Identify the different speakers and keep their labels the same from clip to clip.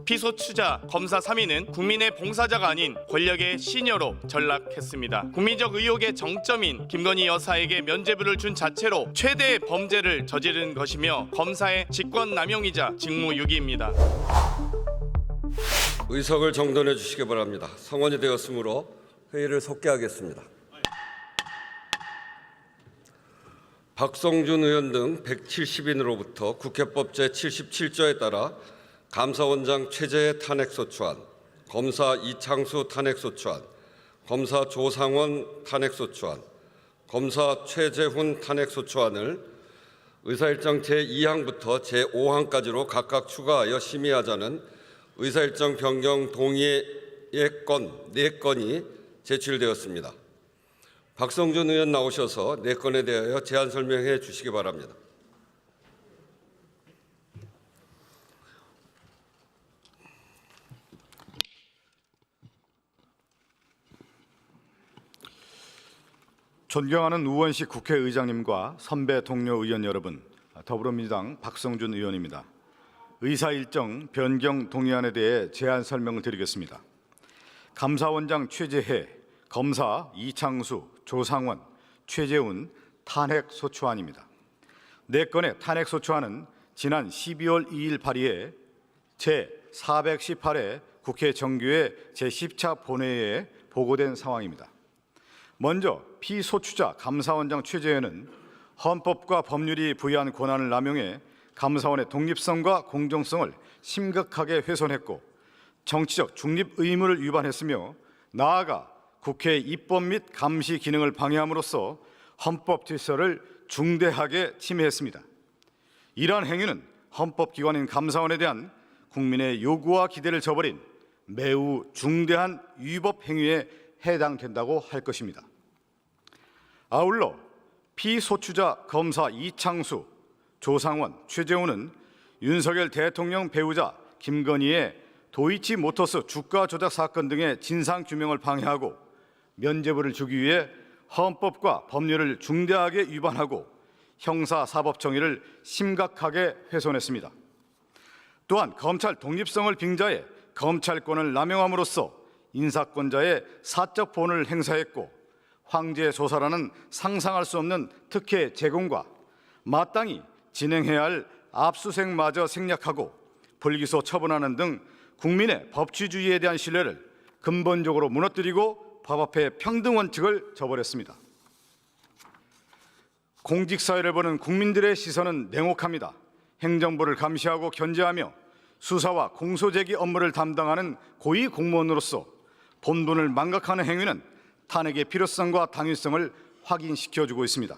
Speaker 1: 피소추자 검사 3인은 국민의 봉사자가 아닌 권력의 시녀로 전락했습니다. 국민적 의혹의 정점인 김건희 여사에게 면죄부를 준 자체로 최대의 범죄를 저지른 것이며 검사의 직권남용이자 직무유기입니다.
Speaker 2: 의석을 정돈해 주시기 바랍니다. 성원이 되었으므로 회의를 속개하겠습니다. 박성준 의원 등 170인으로부터 국회법 제77조에 따라 감사원장 최재해 탄핵소추안, 검사 이창수 탄핵소추안, 검사 조상원 탄핵소추안, 검사 최재훈 탄핵소추안을 의사일정 제2항부터 제5항까지로 각각 추가하여 심의하자는 의사일정 변경 동의의 건 4건이 제출되었습니다. 박성준 의원 나오셔서 4건에 대하여 제안 설명해 주시기 바랍니다.
Speaker 3: 존경하는 우원식 국회의장님과 선배 동료 의원 여러분, 더불어민주당 박성준 의원입니다. 의사일정 변경 동의안에 대해 제안 설명을 드리겠습니다. 감사원장 최재해, 검사 이창수, 조상원, 최재훈 탄핵소추안입니다. 4건의 탄핵소추안은 지난 12월 2일 발의해 제418회 국회 정규회 제10차 본회의에 보고된 상황입니다. 먼저 피소추자 감사원장 최재해는 헌법과 법률이 부여한 권한을 남용해 감사원의 독립성과 공정성을 심각하게 훼손했고 정치적 중립 의무를 위반했으며 나아가 국회의 입법 및 감시 기능을 방해함으로써 헌법 질서를 중대하게 침해했습니다. 이러한 행위는 헌법기관인 감사원에 대한 국민의 요구와 기대를 저버린 매우 중대한 위법 행위에 해당된다고 할 것입니다. 아울러 피소추자 검사 이창수, 조상원, 최재훈은 윤석열 대통령 배우자 김건희의 도이치모터스 주가 조작 사건 등의 진상 규명을 방해하고 면죄부를 주기 위해 헌법과 법률을 중대하게 위반하고 형사사법 정의를 심각하게 훼손했습니다. 또한 검찰 독립성을 빙자해 검찰권을 남용함으로써 인사권자의 사적 본을 행사했고 황제 조사라는 상상할 수 없는 특혜 제공과 마땅히 진행해야 할 압수수색마저 생략하고 불기소 처분하는 등 국민의 법치주의에 대한 신뢰를 근본적으로 무너뜨리고 법 앞에 평등 원칙을 저버렸습니다. 공직사회를 보는 국민들의 시선은 냉혹합니다. 행정부를 감시하고 견제하며 수사와 공소제기 업무를 담당하는 고위 공무원으로서 본분을 망각하는 행위는 탄핵의 필요성과 당위성을 확인시켜주고 있습니다.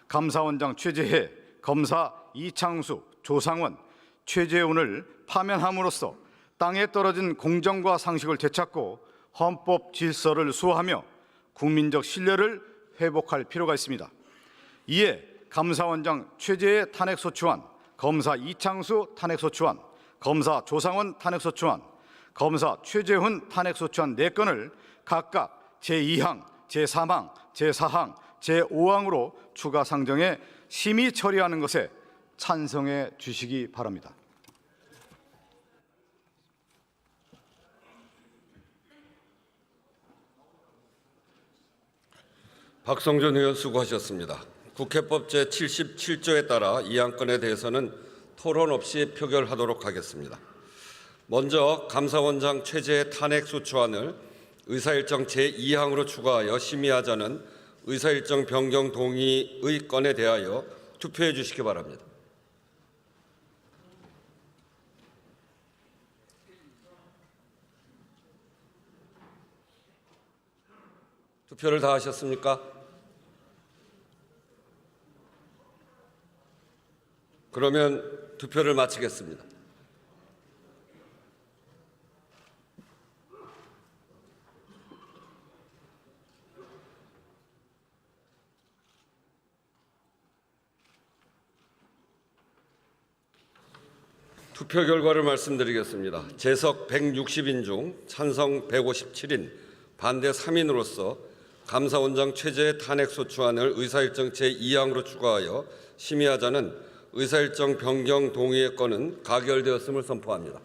Speaker 3: 감사원장 최재해, 검사 이창수, 조상원, 최재훈을 파면함으로써 땅에 떨어진 공정과 상식을 되찾고 헌법 질서를 수호하며 국민적 신뢰를 회복할 필요가 있습니다. 이에 감사원장 최재해 탄핵소추안, 검사 이창수 탄핵소추안, 검사 조상원 탄핵소추안, 검사 최재훈 탄핵소추안 4건을 각각 제2항, 제3항, 제4항, 제5항으로 추가 상정해 심의 처리하는 것에 찬성해 주시기 바랍니다.
Speaker 2: 박성준 의원 수고하셨습니다. 국회법 제77조에 따라 이 안건에 대해서는 토론 없이 표결하도록 하겠습니다. 먼저 감사원장 최재해 탄핵소추안을 의사일정 제2항으로 추가하여 심의하자는 의사일정 변경 동의의 건에 대하여 투표해 주시기 바랍니다. 투표를 다 하셨습니까? 그러면 투표를 마치겠습니다. 투표 결과를 말씀드리겠습니다. 재석 160인 중 찬성 157인, 반대 3인으로서 감사원장 최재해 탄핵소추안을 의사일정 제2항으로 추가하여 심의하자는 의사일정 변경 동의의 건은 가결되었음을 선포합니다.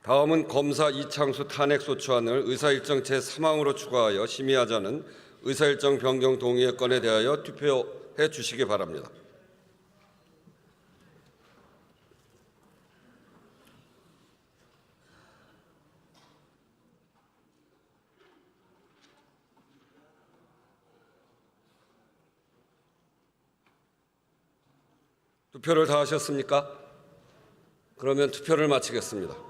Speaker 2: 다음은 검사 이창수 탄핵소추안을 의사일정 제3항으로 추가하여 심의하자는 의사일정 변경 동의의 건에 대하여 투표해 주시기 바랍니다. 투표를 다 하셨습니까? 그러면 투표를 마치겠습니다.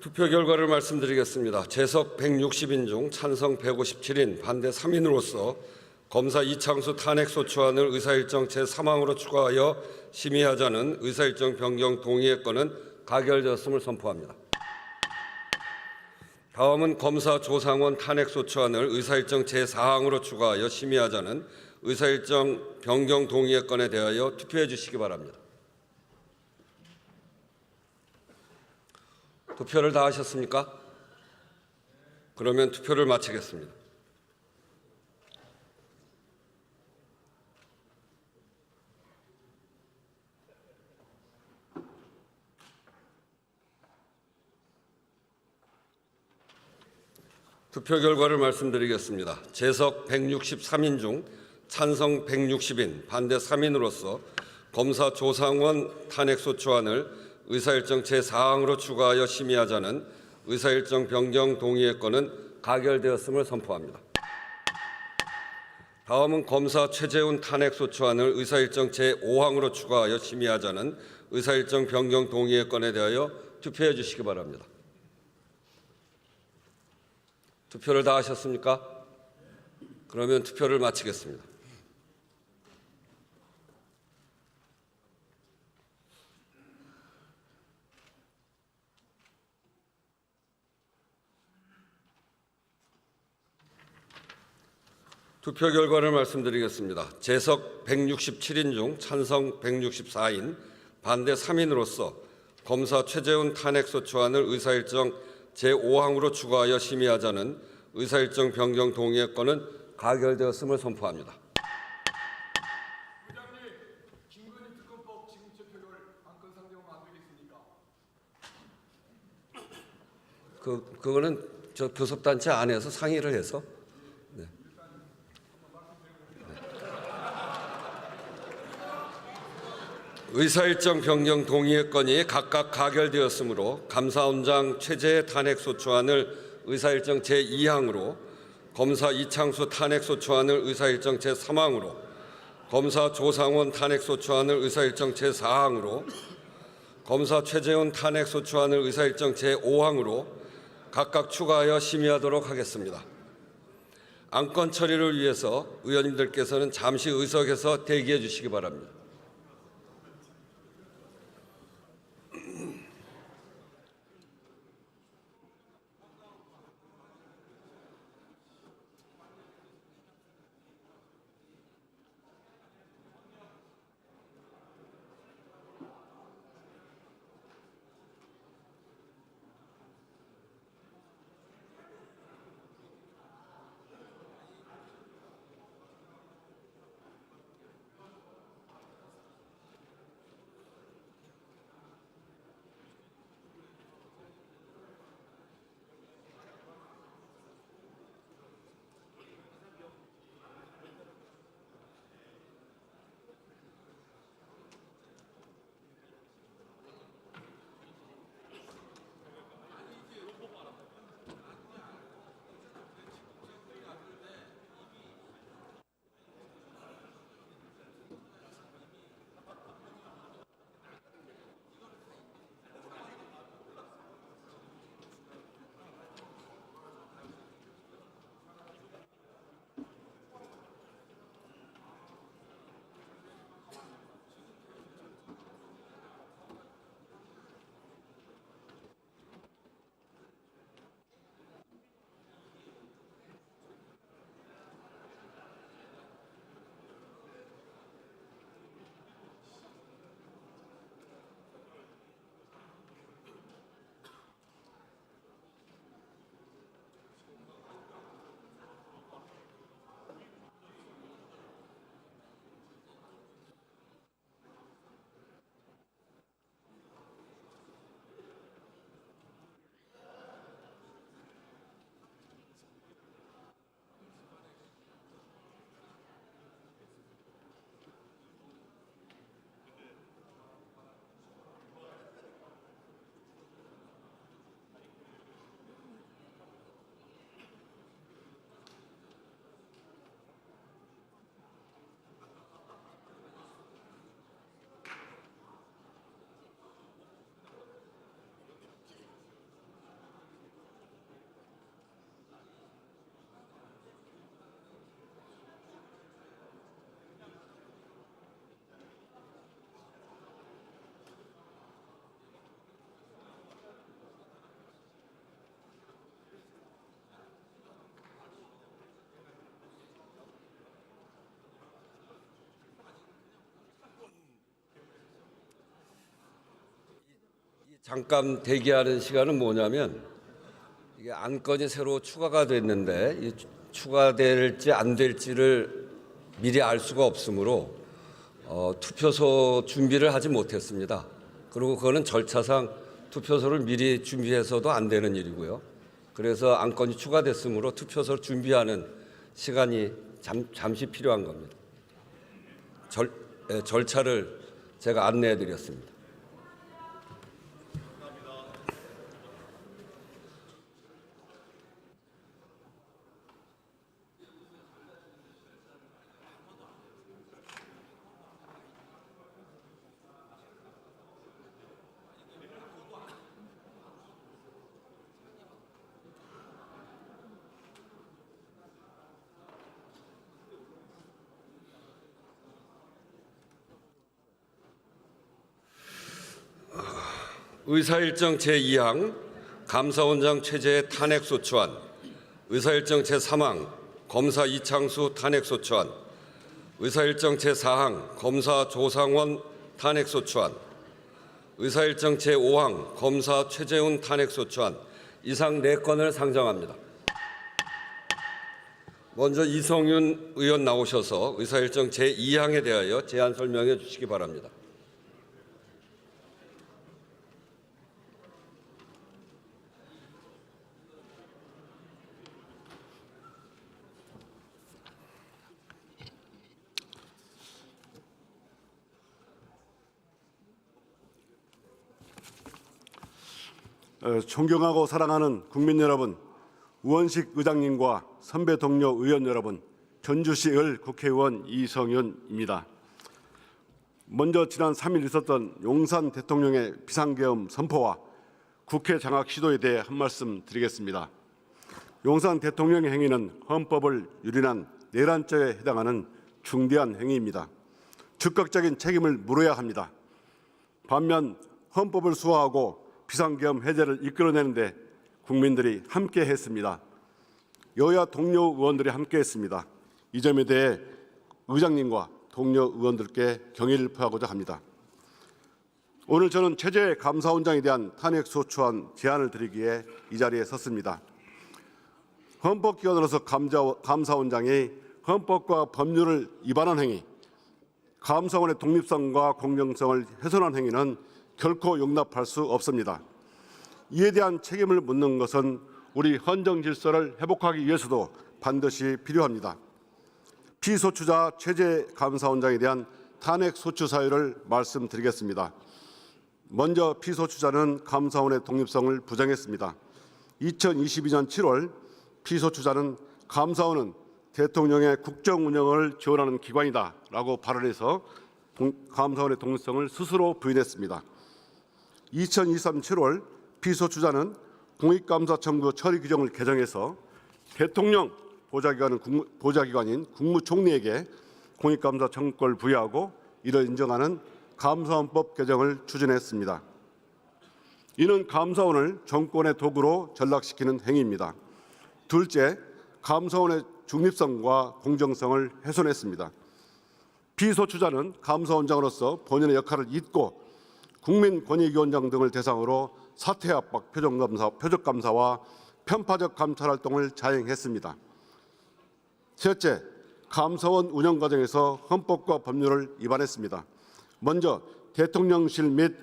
Speaker 2: 투표 결과를 말씀드리겠습니다. 재석 160인 중 찬성 157인, 반대 3인으로서 검사 이창수 탄핵소추안을 의사일정 제3항으로 추가하여 심의하자는 의사일정 변경 동의의 건은 가결되었음을 선포합니다. 다음은 검사 조상원 탄핵소추안을 의사일정 제4항으로 추가하여 심의하자는 의사일정 변경 동의의 건에 대하여 투표해 주시기 바랍니다. 투표를 다 하셨습니까? 그러면 투표를 마치겠습니다. 투표 결과를 말씀드리겠습니다. 재석 163인 중 찬성 160인, 반대 3인으로서 검사 조상원 탄핵소추안을 의사일정 제4항으로 추가하여 심의하자는 의사일정 변경 동의의 건은 가결되었음을 선포합니다. 다음은 검사 최재훈 탄핵소추안을 의사일정 제5항으로 추가하여 심의하자는 의사일정 변경 동의의 건에 대하여 투표해 주시기 바랍니다. 투표를 다 하셨습니까? 그러면 투표를 마치겠습니다. 투표 결과를 말씀드리겠습니다. 재석 167인 중 찬성 164인, 반대 3인으로서 검사 최재훈 탄핵소추안을 의사일정 제5항으로 추가하여 심의하자는 의사일정 변경 동의의 건은 가결되었음을 선포합니다.
Speaker 4: 회장님, 김건희 특검법 지금체 표결 안건 상정하면 안 되겠습니까?
Speaker 2: 그거는 저 교섭단체 안에서 상의를 해서. 네. 의사일정 변경 동의의 건이 각각 가결되었으므로 감사원장 최재해 탄핵소추안을 의사일정 제2항으로, 검사 이창수 탄핵소추안을 의사일정 제3항으로, 검사 조상원 탄핵소추안을 의사일정 제4항으로, 검사 최재훈 탄핵소추안을 의사일정 제5항으로 각각 추가하여 심의하도록 하겠습니다. 안건 처리를 위해서 의원님들께서는 잠시 의석에서 대기해 주시기 바랍니다. 잠깐 대기하는 시간은 뭐냐면 이게 안건이 새로 추가가 됐는데 이 추가될지 안 될지를 미리 알 수가 없으므로 투표소 준비를 하지 못했습니다. 그리고 그거는 절차상 투표소를 미리 준비해서도 안 되는 일이고요. 그래서 안건이 추가됐으므로 투표소를 준비하는 시간이 잠시 필요한 겁니다. 절차를 제가 안내해 드렸습니다. 의사일정 제2항 감사원장 최재해 탄핵소추안, 의사일정 제3항 검사 이창수 탄핵소추안, 의사일정 제4항 검사 조상원 탄핵소추안, 의사일정 제5항 검사 최재훈 탄핵소추안 이상 4건을 상정합니다. 먼저 이성윤 의원 나오셔서 의사일정 제2항에 대하여 제안 설명해 주시기 바랍니다.
Speaker 5: 존경하고 사랑하는 국민 여러분, 우원식 의장님과 선배 동료 의원 여러분, 전주시 을 국회의원 이성윤입니다. 먼저 지난 3일 있었던 용산 대통령의 비상계엄 선포와 국회 장악 시도에 대해 한 말씀 드리겠습니다. 용산 대통령의 행위는 헌법을 유린한 내란죄에 해당하는 중대한 행위입니다. 즉각적인 책임을 물어야 합니다. 반면 헌법을 수호하고 비상계엄 해제를 이끌어내는데 국민들이 함께했습니다. 여야 동료 의원들이 함께했습니다. 이 점에 대해 의장님과 동료 의원들께 경의를 표하고자 합니다. 오늘 저는 최재해 감사원장에 대한 탄핵소추안 제안을 드리기에 이 자리에 섰습니다. 헌법기관으로서 감사원장이 헌법과 법률을 위반한 행위, 감사원의 독립성과 공정성을 훼손한 행위는 결코 용납할 수 없습니다. 이에 대한 책임을 묻는 것은 우리 헌정 질서를 회복하기 위해서도 반드시 필요합니다. 피소추자 최재해 감사원장에 대한 탄핵 소추 사유를 말씀드리겠습니다. 먼저 피소추자는 감사원의 독립성을 부정했습니다. 2022년 7월 피소추자는 감사원은 대통령의 국정 운영을 지원하는 기관이다라고 발언해서 감사원의 독립성을 스스로 부인했습니다. 2023년 7월 피소추자는 공익감사청구 처리 규정을 개정해서 대통령 보좌기관인 국무총리에게 공익감사 청구권을 부여하고 이를 인정하는 감사원법 개정을 추진했습니다. 이는 감사원을 정권의 도구로 전락시키는 행위입니다. 둘째, 감사원의 중립성과 공정성을 훼손했습니다. 피소추자는 감사원장으로서 본인의 역할을 잊고 국민권익위원장 등을 대상으로 사퇴 압박, 표적 감사와 편파적 감찰 활동을 자행했습니다. 셋째, 감사원 운영 과정에서 헌법과 법률을 위반했습니다. 먼저 대통령실 및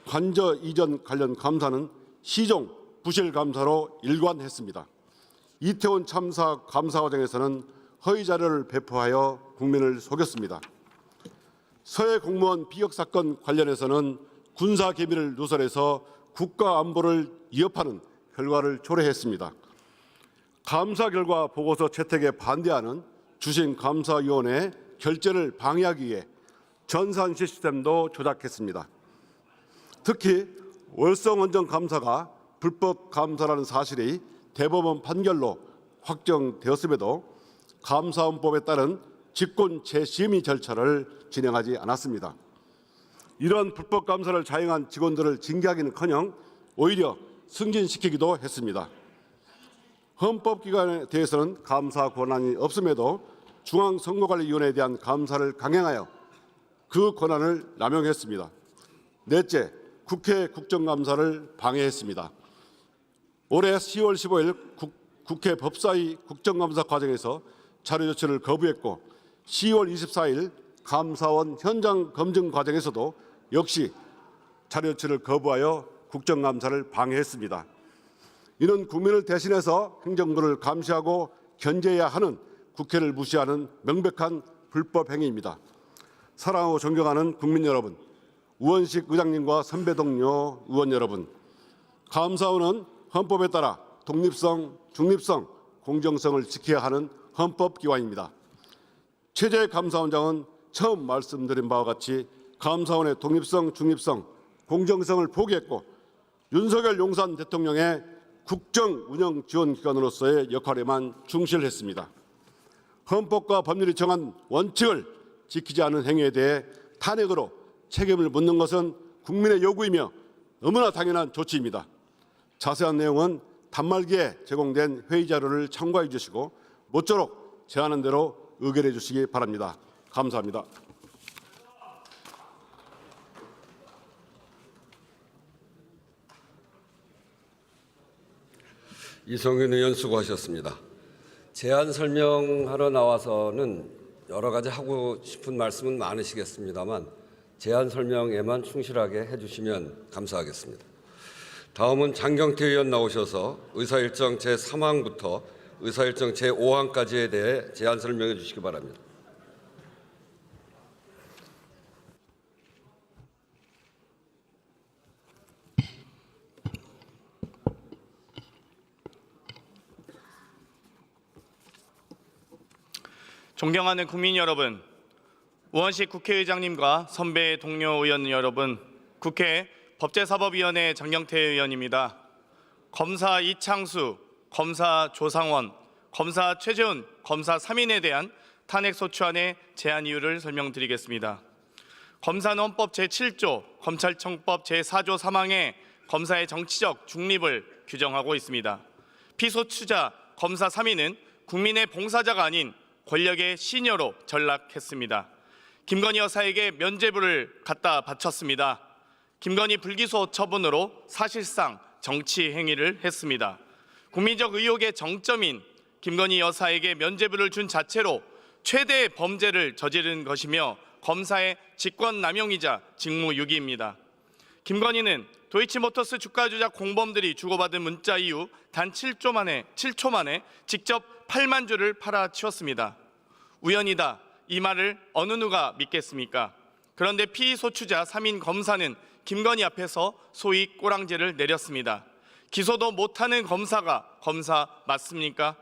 Speaker 5: 관저 이전 관련 감사는 시종 부실 감사로 일관했습니다. 이태원 참사 감사 과정에서는 허위 자료를 배포하여 국민을 속였습니다. 서해 공무원 비격 사건 관련해서는 군사 계밀을 누설해서 국가 안보를 위협하는 결과를 초래했습니다. 감사 결과 보고서 채택에 반대하는 주심감사위원회 결재를 방해하기 위해 전산 시스템도 조작했습니다. 특히 월성원전 감사가 불법 감사라는 사실이 대법원 판결로 확정되었음에도 감사원법에 따른 직권 재심의 절차를 진행하지 않았습니다. 이러한 불법 감사를 자행한 직원들을 징계하기는커녕 오히려 승진시키기도 했습니다. 헌법기관에 대해서는 감사 권한이 없음에도 중앙선거관리위원회에 대한 감사를 강행하여 그 권한을 남용했습니다. 넷째, 국회 국정감사를 방해했습니다. 올해 10월 15일 국회 법사위 국정감사 과정에서 자료 조치를 거부했고 10월 24일 감사원 현장 검증 과정에서도 역시 자료 조치를 거부하여 국정감사를 방해했습니다. 이는 국민을 대신해서 행정부를 감시하고 견제해야 하는 국회를 무시하는 명백한 불법 행위입니다. 사랑하고 존경하는 국민 여러분, 우원식 의장님과 선배 동료 의원 여러분, 감사원은 헌법에 따라 독립성, 중립성, 공정성을 지켜야 하는 헌법기관입니다. 최재 감사원장은 처음 말씀드린 바와 같이 감사원의 독립성, 중립성, 공정성을 포기했고 윤석열 용산 대통령의 국정운영지원기관으로서의 역할에만 충실했습니다. 헌법과 법률이 정한 원칙을 지키지 않은 행위에 대해 탄핵으로 책임을 묻는 것은 국민의 요구이며 너무나 당연한 조치입니다. 자세한 내용은 단말기에 제공된 회의 자료를 참고해 주시고 모쪼록 제안한 대로 의결해 주시기 바랍니다. 감사합니다.
Speaker 2: 이성윤 의원 수고하셨습니다. 제안 설명하러 나와서는 여러 가지 하고 싶은 말씀은 많으시겠습니다만 제안 설명에만 충실하게 해주시면 감사하겠습니다. 다음은 장경태 의원 나오셔서 의사일정 제3항부터 의사일정 제5항까지에 대해 제안 설명해 주시기 바랍니다.
Speaker 1: 존경하는 국민 여러분, 우원식 국회의장님과 선배 동료 의원 여러분, 국회 법제사법위원회 장경태 의원입니다. 검사 이창수, 검사 조상원, 검사 최재훈, 검사 3인에 대한 탄핵소추안의 제안 이유를 설명드리겠습니다. 검사는 헌법 제7조, 검찰청법 제4조 3항에 검사의 정치적 중립을 규정하고 있습니다. 피소추자 검사 3인은 국민의 봉사자가 아닌 권력의 시녀로 전락했습니다. 김건희 여사에게 면죄부를 갖다 바쳤습니다. 김건희 불기소 처분으로 사실상 정치 행위를 했습니다. 국민적 의혹의 정점인 김건희 여사에게 면죄부를 준 자체로 최대의 범죄를 저지른 것이며 검사의 직권남용이자 직무유기입니다. 김건희는 도이치모터스 주가 조작 공범들이 주고받은 문자 이후 단 7초 만에 직접 8만 주를 팔아치웠습니다. 우연이다, 이 말을 어느 누가 믿겠습니까? 그런데 피소추자 3인 검사는 김건희 앞에서 소위 꼬랑지를 내렸습니다. 기소도 못하는 검사가 검사 맞습니까?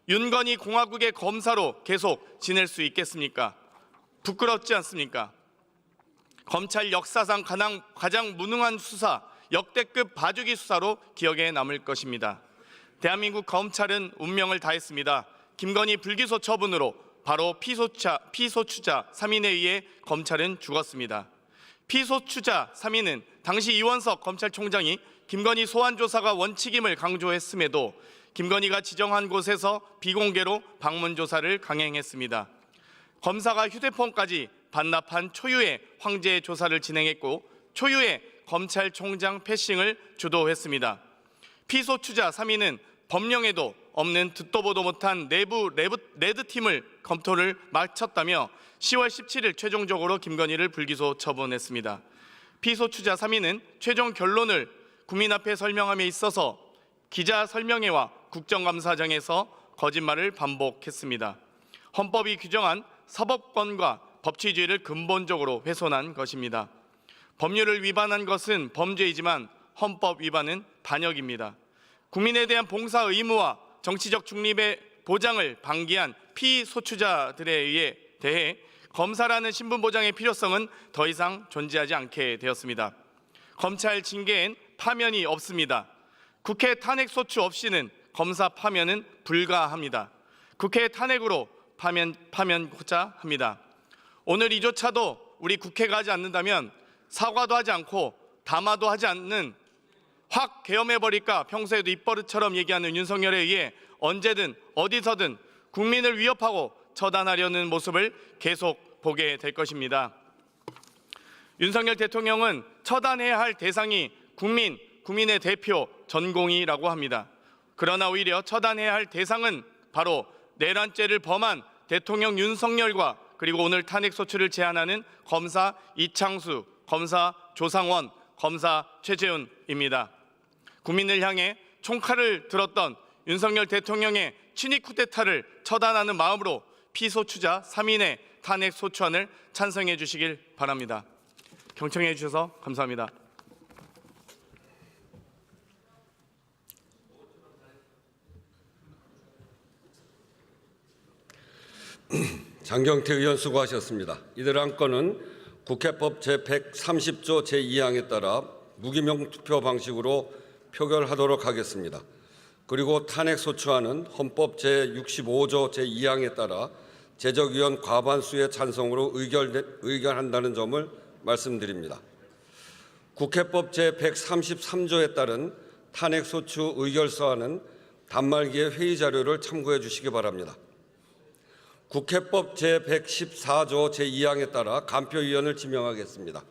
Speaker 1: 윤건희 공화국의 검사로 계속 지낼 수 있겠습니까? 부끄럽지 않습니까? 검찰 역사상 가장 무능한 수사, 역대급 봐주기 수사로 기억에 남을 것입니다. 대한민국 검찰은 운명을 다했습니다. 김건희 불기소 처분으로 바로 피소추자 3인에 의해 검찰은 죽었습니다. 피소추자 3인은 당시 이원석 검찰총장이 김건희 소환 조사가 원칙임을 강조했음에도 김건희가 지정한 곳에서 비공개로 방문 조사를 강행했습니다. 검사가 휴대폰까지 반납한 초유의 황제 조사를 진행했고 초유의 검찰총장 패싱을 주도했습니다. 피소추자 3인은 법령에도 없는 듣도 보도 못한 내부 레드팀을 검토를 마쳤다며 10월 17일 최종적으로 김건희를 불기소 처분했습니다. 피소추자 3인은 최종 결론을 국민 앞에 설명함에 있어서 기자 설명회와 국정감사장에서 거짓말을 반복했습니다. 헌법이 규정한 사법권과 법치주의를 근본적으로 훼손한 것입니다. 법률을 위반한 것은 범죄이지만 헌법 위반은 반역입니다. 국민에 대한 봉사 의무와 정치적 중립의 보장을 방기한 피소추자들에 대해 검사라는 신분 보장의 필요성은 더 이상 존재하지 않게 되었습니다. 검찰 징계엔 파면이 없습니다. 국회 탄핵소추 없이는 검사 파면은 불가합니다. 국회 탄핵으로 파면고자 합니다. 오늘 이조차도 우리 국회가 하지 않는다면 사과도 하지 않고 담화도 하지 않는 확 계엄해버릴까 평소에도 입버릇처럼 얘기하는 윤석열에 의해 언제든 어디서든 국민을 위협하고 처단하려는 모습을 계속 보게 될 것입니다. 윤석열 대통령은 처단해야 할 대상이 국민의 대표 전공이라고 합니다. 그러나 오히려 처단해야 할 대상은 바로 내란죄를 범한 대통령 윤석열과 그리고 오늘 탄핵소추를 제안하는 검사 이창수, 검사 조상원, 검사 최재훈입니다. 국민을 향해 총칼을 들었던 윤석열 대통령의 친위 쿠데타를 처단하는 마음으로 피소추자 3인의 탄핵소추안을 찬성해 주시길 바랍니다. 경청해 주셔서 감사합니다.
Speaker 2: 장경태 의원 수고하셨습니다. 이들 안건은 국회법 제130조 제2항에 따라 무기명 투표 방식으로 표결하도록 하겠습니다. 그리고 탄핵소추안은 헌법 제65조 제2항에 따라 제적위원 과반수의 찬성으로 의결한다는 점을 말씀드립니다. 국회법 제133조에 따른 탄핵소추 의결서안은 단말기의 회의 자료를 참고해 주시기 바랍니다. 국회법 제114조 제2항에 따라 간표위원을 지명하겠습니다.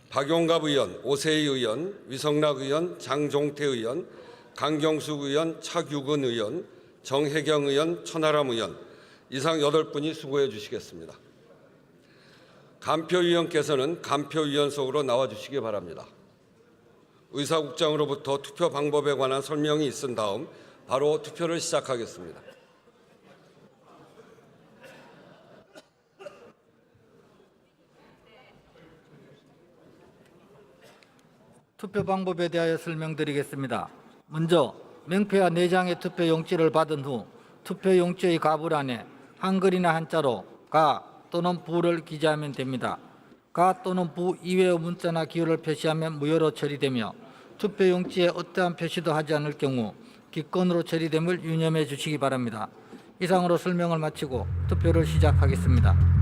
Speaker 2: 박용갑 의원, 오세희 의원, 위성락 의원, 장종태 의원, 강경숙 의원, 차규근 의원, 정혜경 의원, 천하람 의원 이상 8분이 수고해 주시겠습니다. 간표위원께서는 간표위원석으로 나와 주시기 바랍니다. 의사국장으로부터 투표 방법에 관한 설명이 있은 다음 바로 투표를 시작하겠습니다.
Speaker 6: 투표 방법에 대하여 설명드리겠습니다. 먼저 명패와 4장의 투표 용지를 받은 후 투표 용지의 가불안에 한글이나 한자로 가 또는 부를 기재하면 됩니다. 가 또는 부 이외의 문자나 기호를 표시하면 무효로 처리되며 투표 용지에 어떠한 표시도 하지 않을 경우 기권으로 처리됨을 유념해 주시기 바랍니다. 이상으로 설명을 마치고 투표를 시작하겠습니다.